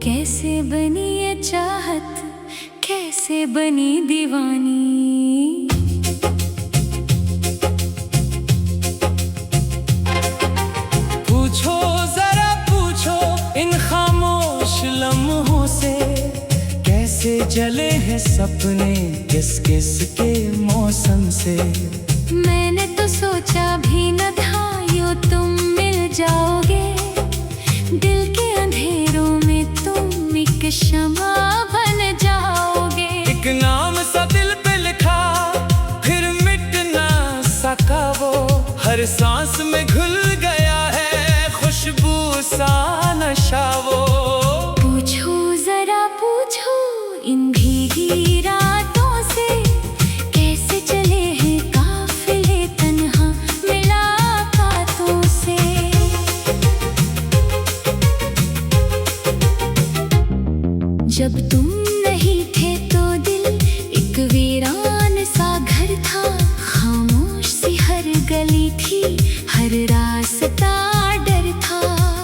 कैसे बनी ये चाहत, कैसे बनी दीवानी। पूछो जरा पूछो इन खामोश लम्हों से, कैसे जले हैं सपने किस किस के मौसम से। मैंने तो सोचा भी न था यूं तुम मिल जाओगे, दिल के अंधेरों में तुम एक शमा बन जाओगे। एक नाम सा दिल पे लिखा फिर मिट ना सका वो, हर सांस में घुल गया है खुशबू सा नशा वो। पूछो जरा पूछो इन भीगी रातों से, कैसे चले हैं काफिले तन्हा मुलाकातों से। जब तुम नहीं थे तो दिल एक वीरान सा घर था, खामोश सी हर गली थी, हर रास्ता डर था।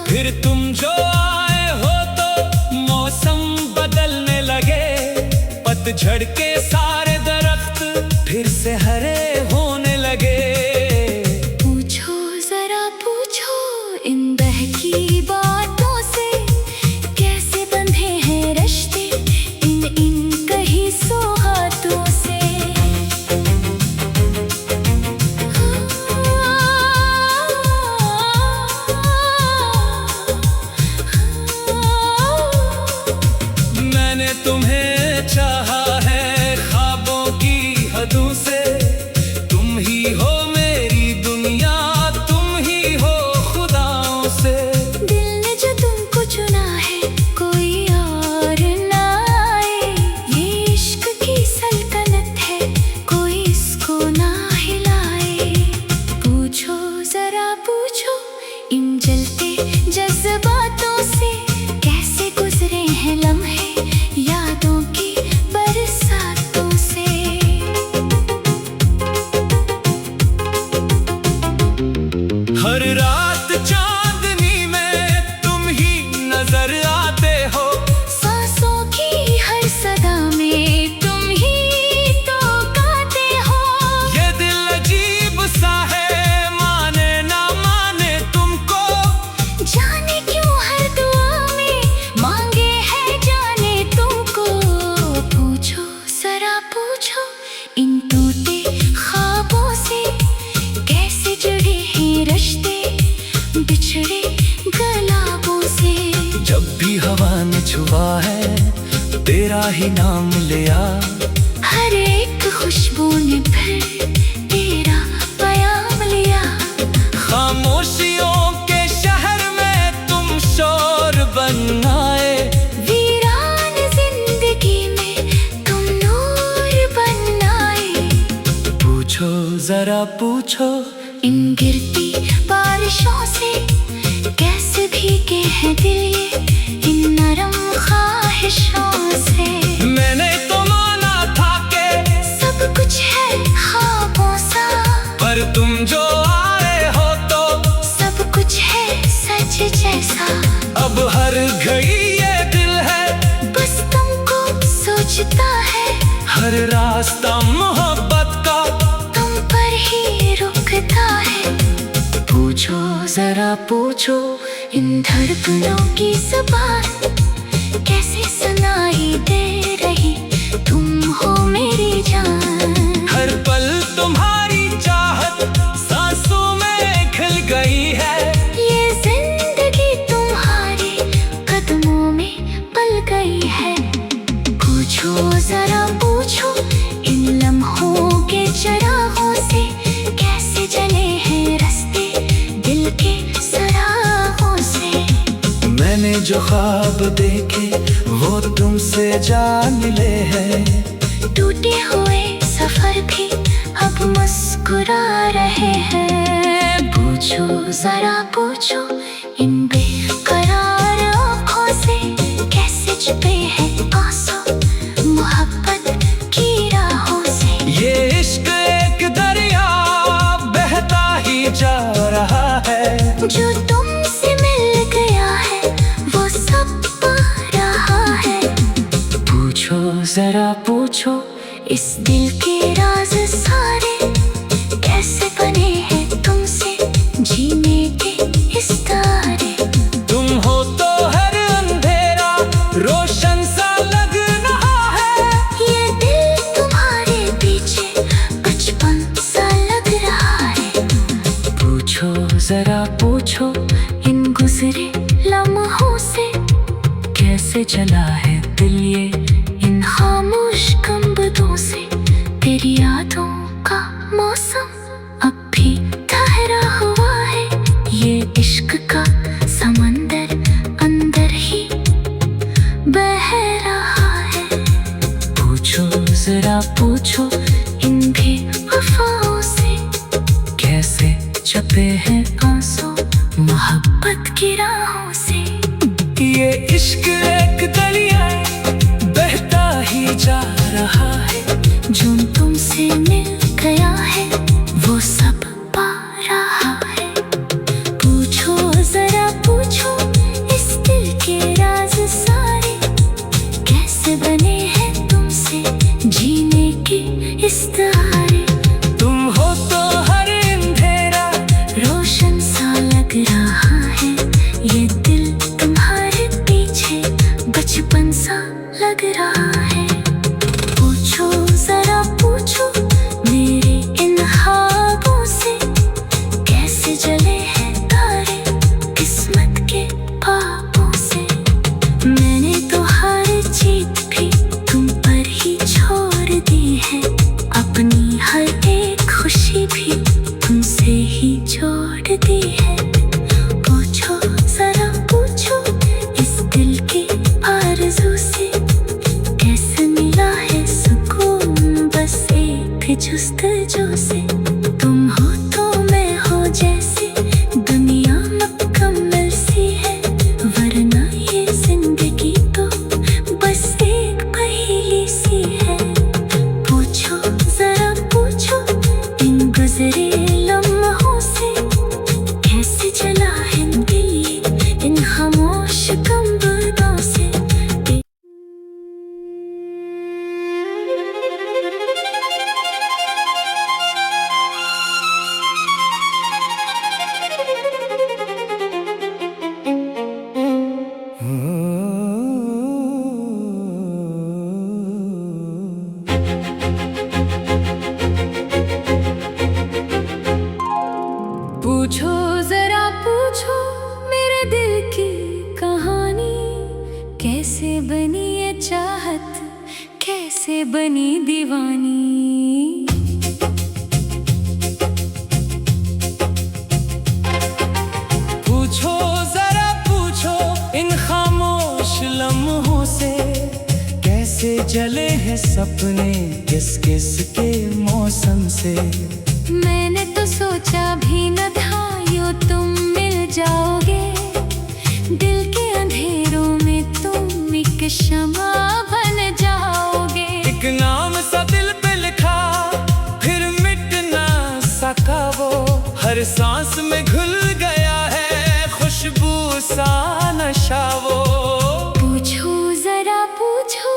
फिर तुम जो आए हो तो मौसम बदलने लगे, पतझड़ के सारे दरख्त फिर से हरे होने लगे। पूछो जरा पूछो इन बहकी बातों से, कैसे बंधे हैं रिश्ते इन कहीं सौगातों से। मैंने तुम्हें चाहा है ख्वाबों की हदों से, तुम ही हो मेरी दुनिया, तुम ही हो खुदाओं से। दिल ने जो तुमको चुना है कोई और ना आए, ये इश्क की सल्तनत है कोई इसको ना हिलाए। पूछो जरा पूछो इन जलते जज्बातों से, कैसे गुजरे हैं लम्हे यादों की बरसातों से। हर रात चांदनी में तुम ही नजर आते हो, सांसों की हर सदा में तुम ही तो गाते हो। ये दिल अजीब सा है माने ना माने तुमको, जाने क्यों हर दुआ में मांगे है जाने तुमको। पूछो जरा पूछो इन टूटे ख्वाबों से, कैसे जुड़े हैं रिश्ते बिछड़े गुलाबों से। जब भी हवा ने छुआ है तेरा ही नाम लिया, हर एक खुशबू ने फिर तेरा प्याम लिया। खामोशियों के शहर में तुम शोर बन आए, वीरान जिंदगी में तुम नूर बन आए। पूछो जरा पूछो इन गिरती बारिशों से, कैसे भीगे हैं दिल ये इन नरम ख्वाहिशों से। मैंने तो माना था के सब कुछ है ख्वाबों सा, पर तुम जो आए हो तो सब कुछ है सच जैसा। अब हर घड़ी ये दिल है बस तुमको सोचता है, हर रास्ता मोहब्बत का तुम पर ही रुकता है। पूछो जरा पूछो इन धड़कनों की जुबान, कैसे सुनाई दे रही तुम हो मेरी जान। हर पल तुम्हारी चाहत सांसों में खिल गई है, ये जिंदगी तुम्हारे कदमों में पल गई है। पूछो जरा पूछो इन लम्हों के चरागों से, कैसे जले हैं रास्ते दिल के सरागों से। मैंने जो ख्वाब देखे वो तुमसे जा मिले हैं, टूटे हुए सफर भी अब मुस्कुरा रहे हैं। पूछो जरा पूछो इन बेकरार आँखों से, कैसे छुपे हैं आंसू मोहब्बत की राहों से। ये इश्क एक दरिया बहता ही जा रहा है, जो तुमसे मिल गया है वो सब पा रहा कैसे चला है दिल ये इन खामोश कंबदों से। तेरी यादों का मौसम अब भी ठहरा हुआ है, ये इश्क का समंदर अंदर ही बह रहा है। पूछो जरा पूछो इन बेवफाओं से, कैसे छपे हैं आंसू मोहब्बत की राहों से। ये इश्क एक दरिया बहता ही जा रहा है, जो तुमसे मिल गया है वो सब पा रहा है। पूछो जरा पूछो इस दिल के राज सारे, कैसे बने हैं तुमसे जीने के इस तारे। तुम हो तो हर अंधेरा रोशन सा लग रहा है, ये दिल तुम्हारे पीछे बचपन सा लग रहा है। पूछो जरा पूछो मेरे इन ख्वाबों से, कैसे जले हैं तारे किस्मत के पापों से। मैंने तो हर जीत भी तुम पर ही छोड़ दी है, अपनी हर एक खुशी भी तुमसे ही जोड़ दी है। पूछो जरा पूछो इस दिल के आरज़ू से, कैसे मिला है सुकून बस एक जुस्तजू से। तुम हो तो मैं हो जैसे दुनिया मुकम्मल सी है, वरना ये जिंदगी तो बस एक पहेली सी है। पूछो जरा पूछो इन गुजरे लम्हों से, कैसे चला है दिल ये इन खामोश कंबदों से। पूछो जरा पूछो मेरे दिल की कहानी, कैसे बनी ये चाहत कैसे बनी दीवानी। पूछो जरा पूछो इन खामोश लम्हों से, कैसे जले हैं सपने किस किस के मौसम से। मैंने तो सोचा भी न था यूं तुम मिल जाओगे, दिल के अंधेरों में तुम एक शमा बन जाओगे। एक नाम सा दिल पे लिखा फिर मिट ना सका वो, हर सांस में घुल गया है खुशबू सा नशा वो। पूछो जरा पूछो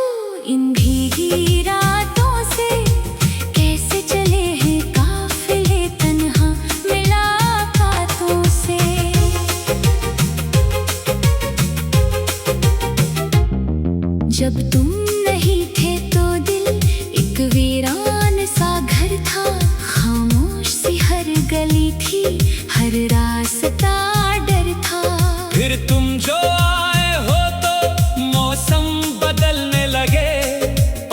इन भीगी रातों से, कैसे चले हैं काफिले तन्हा मुलाकातों से। जब तुम नहीं थे तो दिल एक वीरान सा घर था, खामोश सी हर गली थी हर रास्ता डर था। फिर तुम जो आए हो तो मौसम बदलने लगे,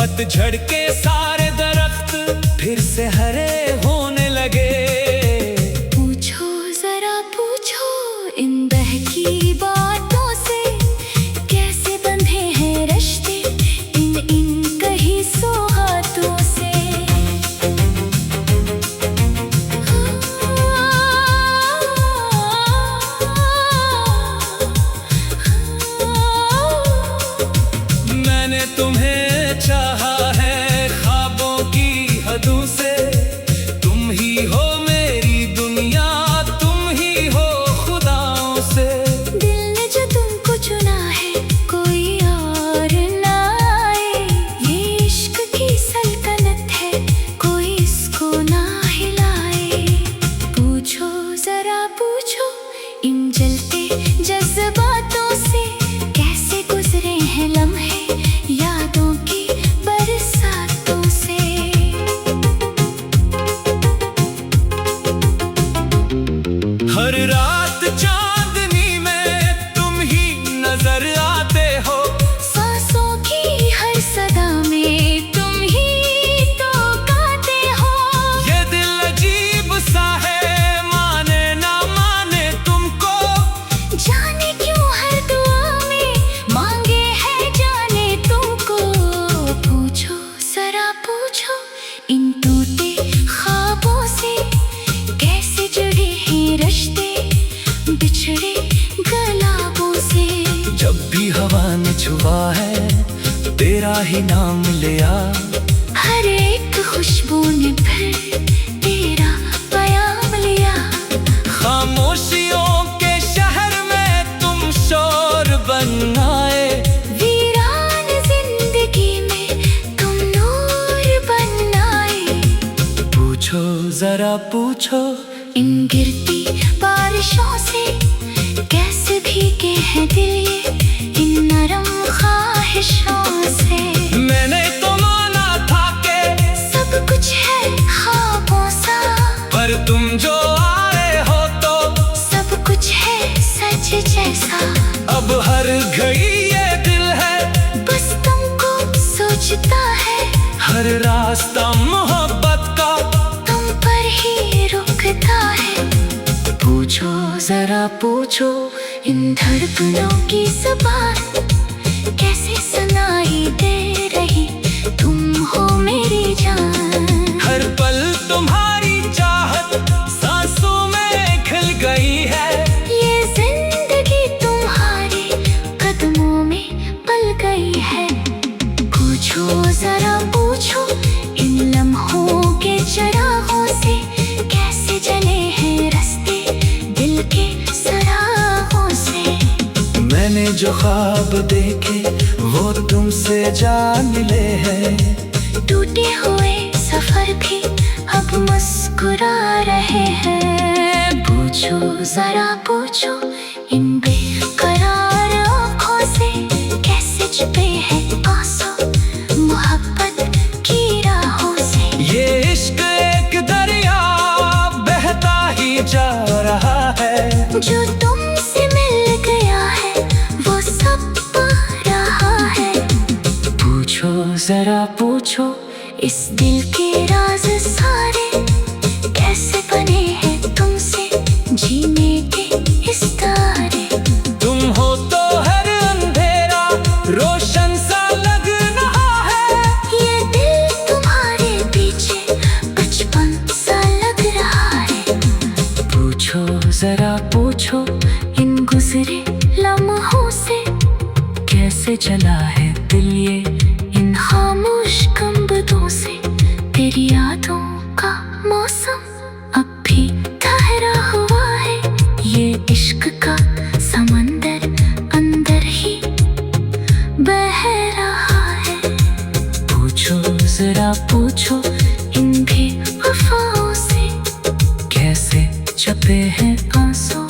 पतझड़ के सारे दरख्त फिर से हरे होने लगे। पूछो जरा पूछो इन बहकी बातों से, कैसे बंधे हैं रिश्ते इन इन कहीं सौगातों से। मैंने तुम्हें चाहा है ख्वाबों की हदों से, तुम ही हो मेरी दुनिया तुम ही हो खुदाओं से। दिल ने जो तुमको चुना है कोई और ना आए, ये इश्क की सल्तनत है कोई इसको ना हिलाए। पूछो जरा पूछो इन जलते जज्बातों से, कैसे गुजरे हैं लम्हे यादों की बरसातों से। हर रात चांदनी में तुम ही नजर आते हो, छुआ है तेरा ही नाम लिया। हर एक खुशबू ने फिर तेरा प्याम लिया। खामोशियों के शहर में तुम शोर बन आए। वीरान जिंदगी में तुम नूर बन आए। पूछो जरा पूछो इन गिरती बारिशों से कैसे भीगे हैं दिल ये इन नरम ख्वाहिशों से। मैंने तो माना था कि सब कुछ है ख्वाबों सा, पर तुम जो आए हो तो सब कुछ है सच जैसा। अब हर घड़ी ये दिल है बस तुमको सोचता है। हर रास्ता मोहब्बत का तुम पर ही रुकता है। पूछो जरा पूछो इन धड़कनों की ज़बान कैसे सुनाई दे रही तुम हो मेरी जान। हर पल तुम्हारी चाहत सांसों में खिल गई है। ये जिंदगी तुम्हारे कदमों में पल गई है। पूछो जरा पूछो इन लम्हों के चरागों से कैसे जले हैं रास्ते दिल के सरागों से। मैंने जो ख्वाब देखे वो तुमसे जा मिले हैं। टूटे हुए सफर भी अब मुस्कुरा रहे हैं। पूछो जरा पूछो इन बेकरार आँखों से कैसे छुपे हैं आंसू मोहब्बत की राहों से। ये इश्क एक दरिया बहता ही जा रहा है। जो तुमसे मिल गया है वो सब पा रहा है। पूछो जरा पूछो इस दिल के राज सारे कैसे बने हैं तुमसे जीने के इस तारे। तुम हो तो हर अंधेरा रोशन सा लग रहा है। ये दिल तुम्हारे पीछे बचपन सा लग रहा है। पूछो जरा पूछो इन गुजरे लम्हों से कैसे चला है दिल ये इन खामोश कंबदों से। तेरी यादों का मौसम अब भी ठहरा हुआ है। ये इश्क का समंदर अंदर ही बह रहा है। पूछो जरा पूछो इन बेवफाओं से कैसे छपे हैं आंसू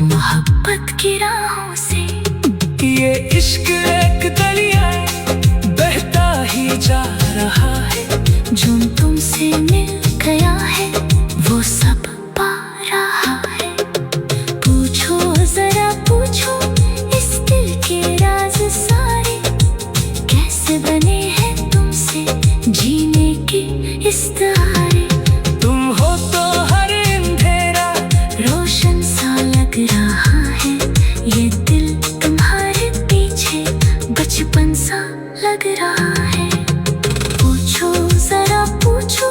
मोहब्बत की राहों से। ये इश्क एक दरिया बहता ही जा रहा है। जो तुमसे मिल गया है वो सब पा रहा है। पूछो जरा पूछो इस दिल के राज सारे कैसे बने हैं तुमसे जीने के इस तारे। तुम हो तो हर अंधेरा रोशन सा लग रहा है। ये दिल तुम्हारे पीछे बचपन सा लग रहा है। पूछो जरा पूछो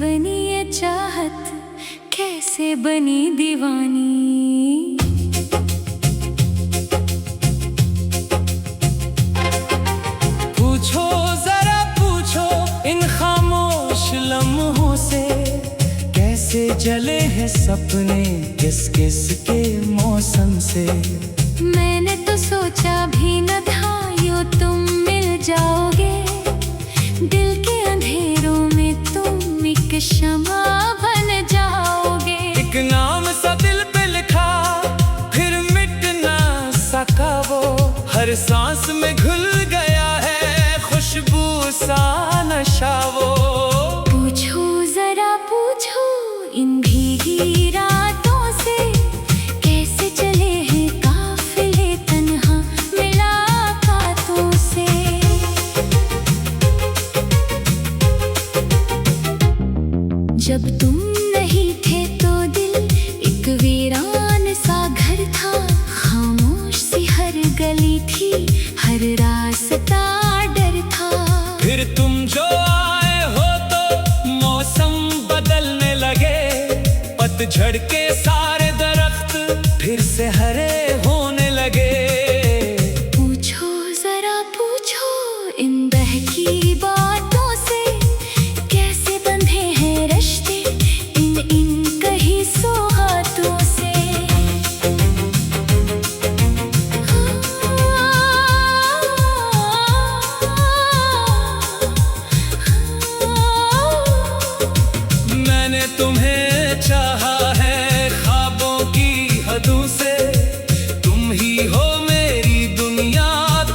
बनी ये चाहत, कैसे बनी दीवानी। पूछो जरा पूछो इन खामोश लम्हों से, कैसे जले हैं सपने किस किस के मौसम से। मैंने तो सोचा भी न था यूं तुम मिल जाओगे, दिल के अंधेरों में तुम एक शमा बन जाओगे। एक नाम सा दिल पे लिखा फिर मिट ना सका वो, हर सांस में घुल गया है खुशबू सा नशा वो। पूछो जरा पूछो इन भीगी रातों से, कैसे चले हैं काफिले तन्हा मुलाकातों से। जब तुम नहीं थे तो दिल एक वीरान सा घर था, खामोश सी हर गली थी, हर रास्ता डर था। फिर तुम जो आए हो तो मौसम बदलने लगे, पतझड़ के सारे दरख्त फिर से हरे होने लगे। पूछो जरा पूछो इन बहकी बातों से, कैसे बंधे हैं रिश्ते इन कहीं सौगातों से। मैंने तुम्हें चाहा है ख्वाबों की हदों से, तुम ही हो मेरी दुनिया,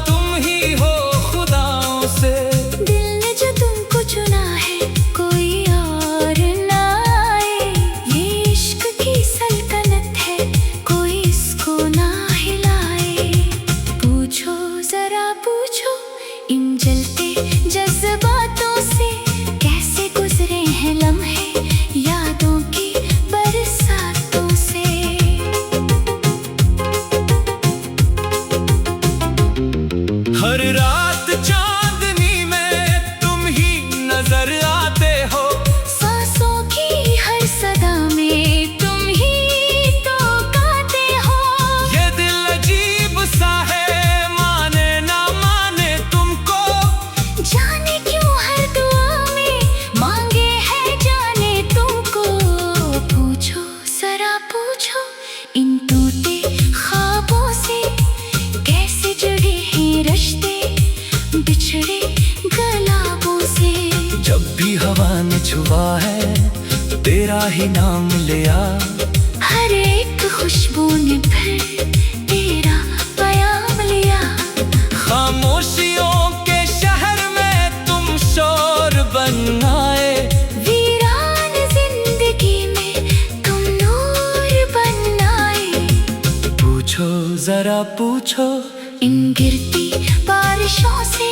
तुम ही हो खुदाओं से। दिल ने जो तुमको चुना है कोई और ना आए, ये इश्क की सल्तनत है कोई इसको ना हिलाए। पूछो जरा पूछो इन जलते जज्बातों से, कैसे गुजरे हैं लम्हे यादों की बरसातों से। हर रात चांदनी में तुम ही नजर आते हो, सांसों की हर सदा में तुम ही तो गाते हो। ये दिल अजीब सा है माने ना माने तुमको, जाने क्यों हर दुआ में मांगे है जाने तुमको। पूछो जरा पूछो इन टूटे ख्वाबों से, कैसे जुड़े हैं रिश्ते बिछड़े गुलाबों से। जब भी हवा ने छुआ है तेरा ही नाम लिया, हर एक खुशबू ने फिर तेरा प्याम लिया। खामोशियों के शहर में तुम शोर बन आए, वीरान जिंदगी में तुम नूर बन आए। पूछो जरा पूछो इन गिरती बारिशों से,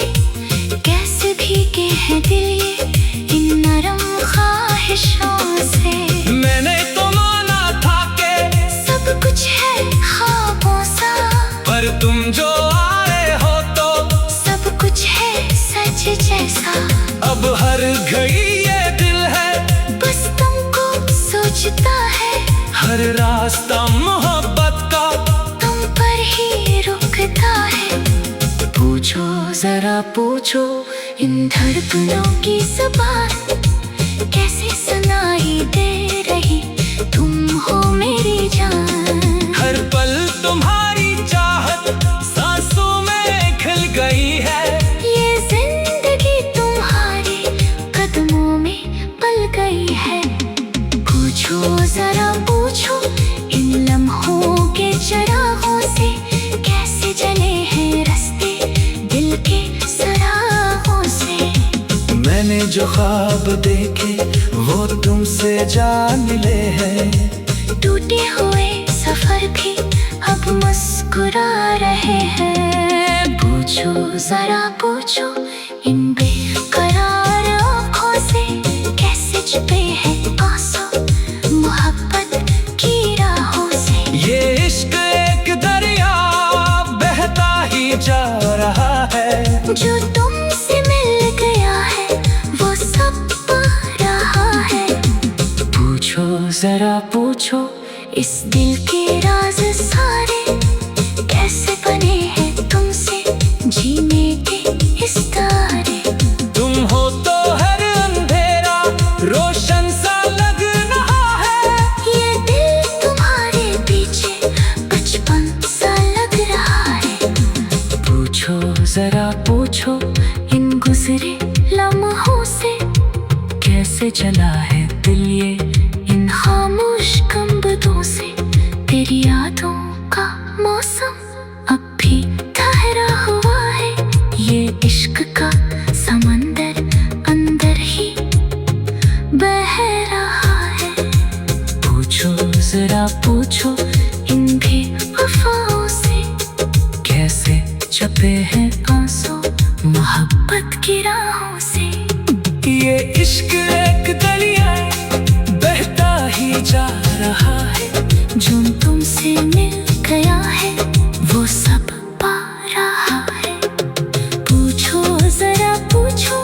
कैसे भीगे हैं दिल ये इन नरम ख्वाहिशों से। मैंने तो माना था कि सब कुछ है ख्वाबों सा, पर तुम जो आए हो तो सब कुछ है सच जैसा। अब हर घड़ी ये दिल है बस तुमको सोचता है, हर रास्ता मोहब्बत का तुम पर ही रुकता है। पूछो जरा पूछो इन धड़कनों की जुबान, कैसे सुनाई दे रही तुम हो मेरी जान। हर पल तुम्हारी चाहत सांसों में खिल गई है, ये जिंदगी तुम्हारे कदमों में पल गई है। पूछो जरा पूछो इन लम्हों के चरागों से, कैसे जले हैं रास्ते दिल के सराहों से। मैंने जो ख्वाब देखे वो तुमसे जा मिले हैं, टूटे हुए सफर भी अब मुस्कुरा रहे हैं। पूछो जरा पूछो इन बेकरार आँखों से, कैसे छुपे हैं आंसू मोहब्बत की राहों से। ये इश्क एक दरिया बहता ही जा रहा है, जो तुमसे मिल गया है वो सब पा रहा है। जरा पूछो इस दिल के राज सारे, कैसे बने हैं तुमसे जीने के इस तारे। तुम हो तो हर अंधेरा रोशन सा लग रहा है, ये दिल तुम्हारे पीछे बचपन सा लग रहा है। पूछो जरा पूछो इन गुजरे लम्हों से, कैसे चला है दिल ये इन खामोश कंबदों से। तेरी यादों का मौसम अब भी ठहरा हुआ है, ये इश्क का समंदर अंदर ही बह रहा है। पूछो जरा पूछो इन बेवफाओं से, कैसे छपे हैं आंसू मोहब्बत की राहों से। ये इश्क एक दरिया बहता ही जा रहा है, जो तुमसे मिल गया है वो सब पा रहा है। पूछो जरा पूछो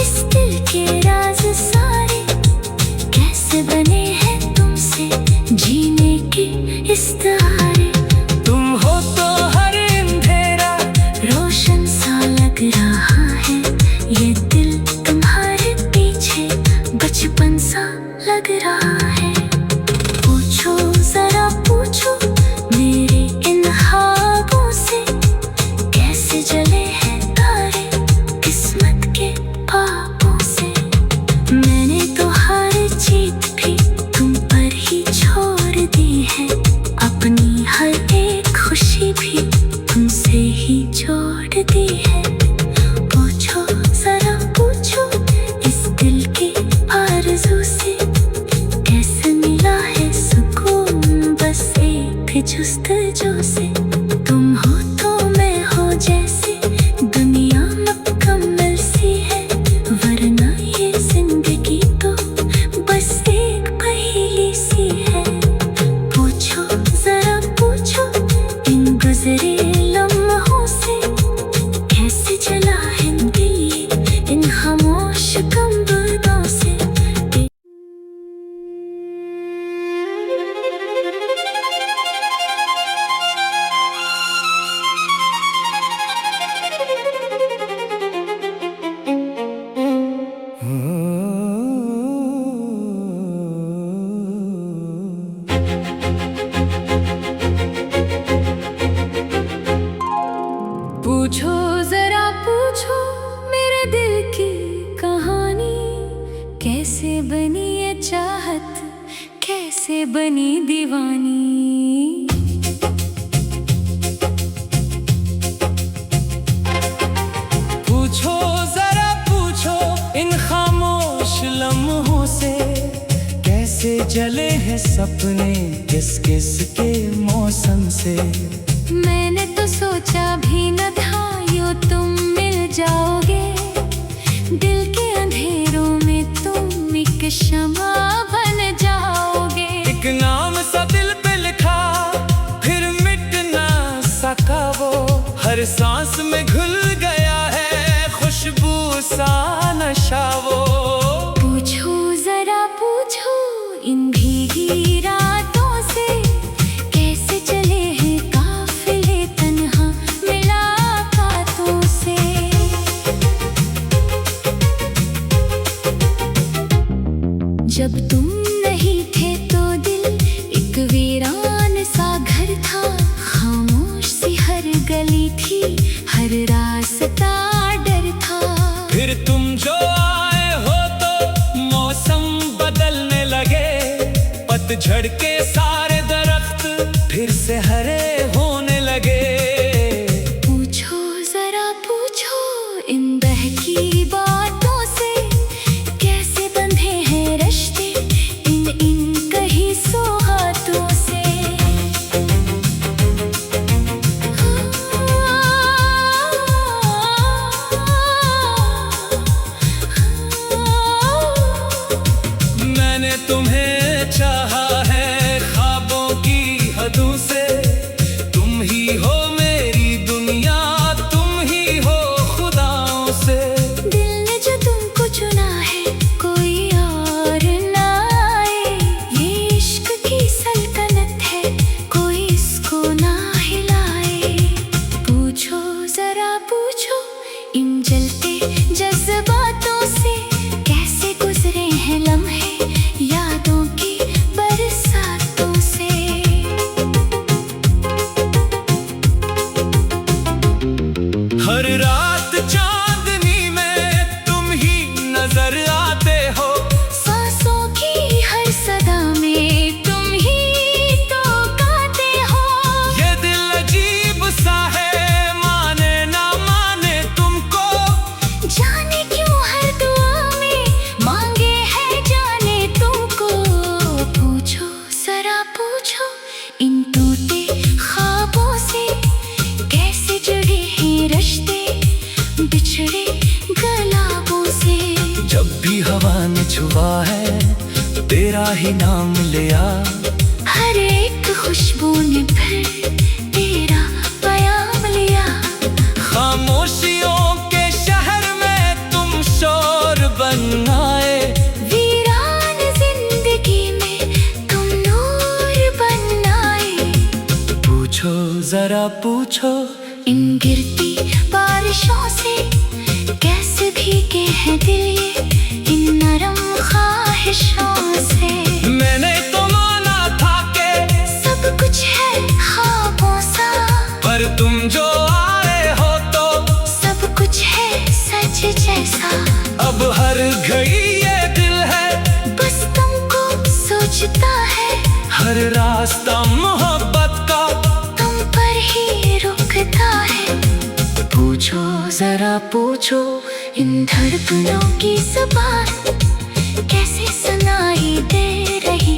इस दिल के राज सारे, कैसे बने हैं तुमसे जीने के इस तारे। तुम हो तो हर अंधेरा रोशन सा लग रहा है, ये दिल तुम्हारे पीछे बचपन सा लग रहा है। पूछो जरा पूछो मेरे इन ख्वाबों से, कैसे जले हैं तारे किस्मत के पापों से। मैंने तो हर चीज भी तुम पर ही छोड़ दी है, अपनी हर एक खुशी भी तुमसे ही जोड़ दी है। पूछो जरा पूछो इस दिल के आरज़ू से, कैसे मिला है सुकून बस एक जुस्तजू से। तुम हो तो मैं हो जैसे दुनिया मुकम्मल सी है, वरना ये जिंदगी तो बस एक पहेली सी है। पूछो जरा पूछो इन गुजरे लम्हों से, कैसे चला है दिल इन खामोश कंबदों से। पूछो जरा पूछो मेरे दिल की कहानी, कैसे बनी ये चाहत कैसे बनी दीवानी। पूछो जरा पूछो इन खामोश लम्हों से, कैसे जले हैं सपने किस किस के मौसम से। मैंने तो सोचा भी न था यूं तुम मिल जाओगे, दिल के अंधेरों में तुम एक शमा बन जाओगे। एक नाम सा दिल पे लिखा फिर मिट ना सका वो, हर सांस में घुल गया है खुशबू सा नशा वो। पूछो जरा पूछो इन भीगी रातों से, कैसे चले हैं काफिले तन्हा मुलाकातों से। जब तुम नहीं थे तो दिल एक वीरान सा घर था, खामोश सी हर गली थी हर रास्ता डर था। फिर तुम जो आए हो तो मौसम बदलने लगे, पतझड़ के सारे दरख्त फिर से हरे होने लगे। पूछो जरा पूछो इन बहकी बातों से, कैसे बंधे हैं रिश्ते इन इन कहीं सौगातों से। मैंने तुम्हें चाहा है नजर आते हो। सांसों की हर सदा में तुम ही तो गाते हो। ये दिल अजीब सा है, माने ना माने तुमको। जाने क्यों हर दुआ में मांगे है जाने तुमको। पूछो जरा पूछो इन टूटे ख्वाबों से, कैसे जुड़े हैं रिश्ते बिछड़े गुलाबों से। जब भी हवा ने छुआ है तेरा ही नाम लिया, हर एक खुशबू ने फिर तेरा प्याम लिया। खामोशियों के शहर में तुम शोर बन आए। वीरान जिंदगी में तुम नूर बन आए। पूछो जरा पूछो इन गिरती बारिशों से, कैसे भीगे हैं दिल ये इन नरम ख्वाहिशों से। मैंने तो माना था कि सब कुछ है ख्वाबों सा, पर तुम जो आए हो तो सब कुछ है सच जैसा। अब हर घड़ी ये दिल है बस तुमको सोचता है, हर रास्ता मोहब्बत का तुम पर ही रुकता है। पूछो जरा पूछो इन धड़कनों की जुबान, कैसे सुनाई दे रही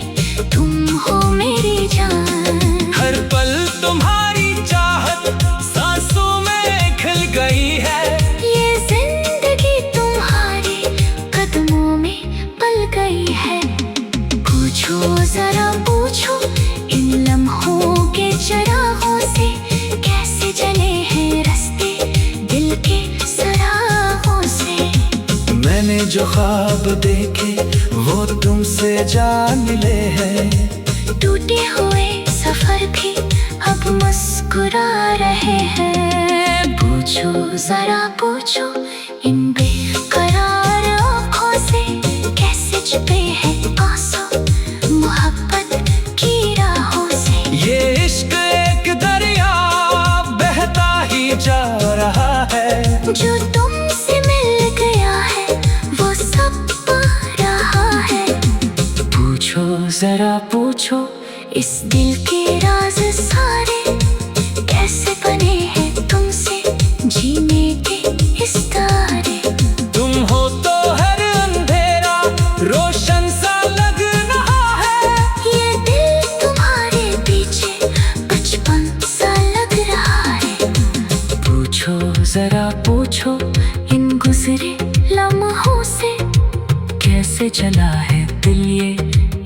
तुम हो मेरी जान। हर पल तुम्हारी चाहत सांसों में खिल गई है। ये जिंदगी तुम्हारे कदमों में पल गई है। पूछो जरा पूछो इन लम्हों के चरागों से, कैसे जले हैं रास्ते दिल के सरागों से। मैंने जो ख्वाब देखे वो तुमसे जा मिले हैं। टूटे हुए सफर भी अब मुस्कुरा रहे हैं। पूछो जरा पूछो इन बेकरार आँखों से, कैसे छुपे हैं आंसू मोहब्बत की राहों से। ये इश्क एक दरिया बहता ही जा रहा है। जो तुमसे मिल गया है वो सब पा रहा है। पूछो जरा पूछो इस दिल के राज सारे, कैसे बने हैं तुमसे जीने के इस तारे। तुम हो तो हर अंधेरा रोशन सा लग रहा है। ये दिल तुम्हारे पीछे बचपन सा लग रहा है। पूछो जरा पूछो इन गुजरे लम्हों से, कैसे चला है दिल ये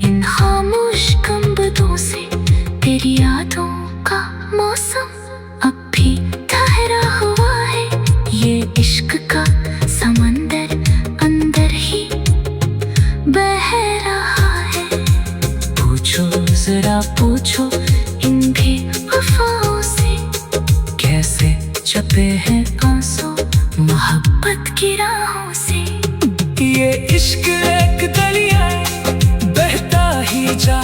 इन खामोश कंबदों से। तेरी यादों का मौसम अब भी ठहरा हुआ है। ये इश्क का समंदर अंदर ही बह रहा है। पूछो जरा पूछो इन बेवफाओं से, कैसे छपे हैं आंसू मोहब्बत की राहों से। ये इश्क एक दरिया बहता ही जा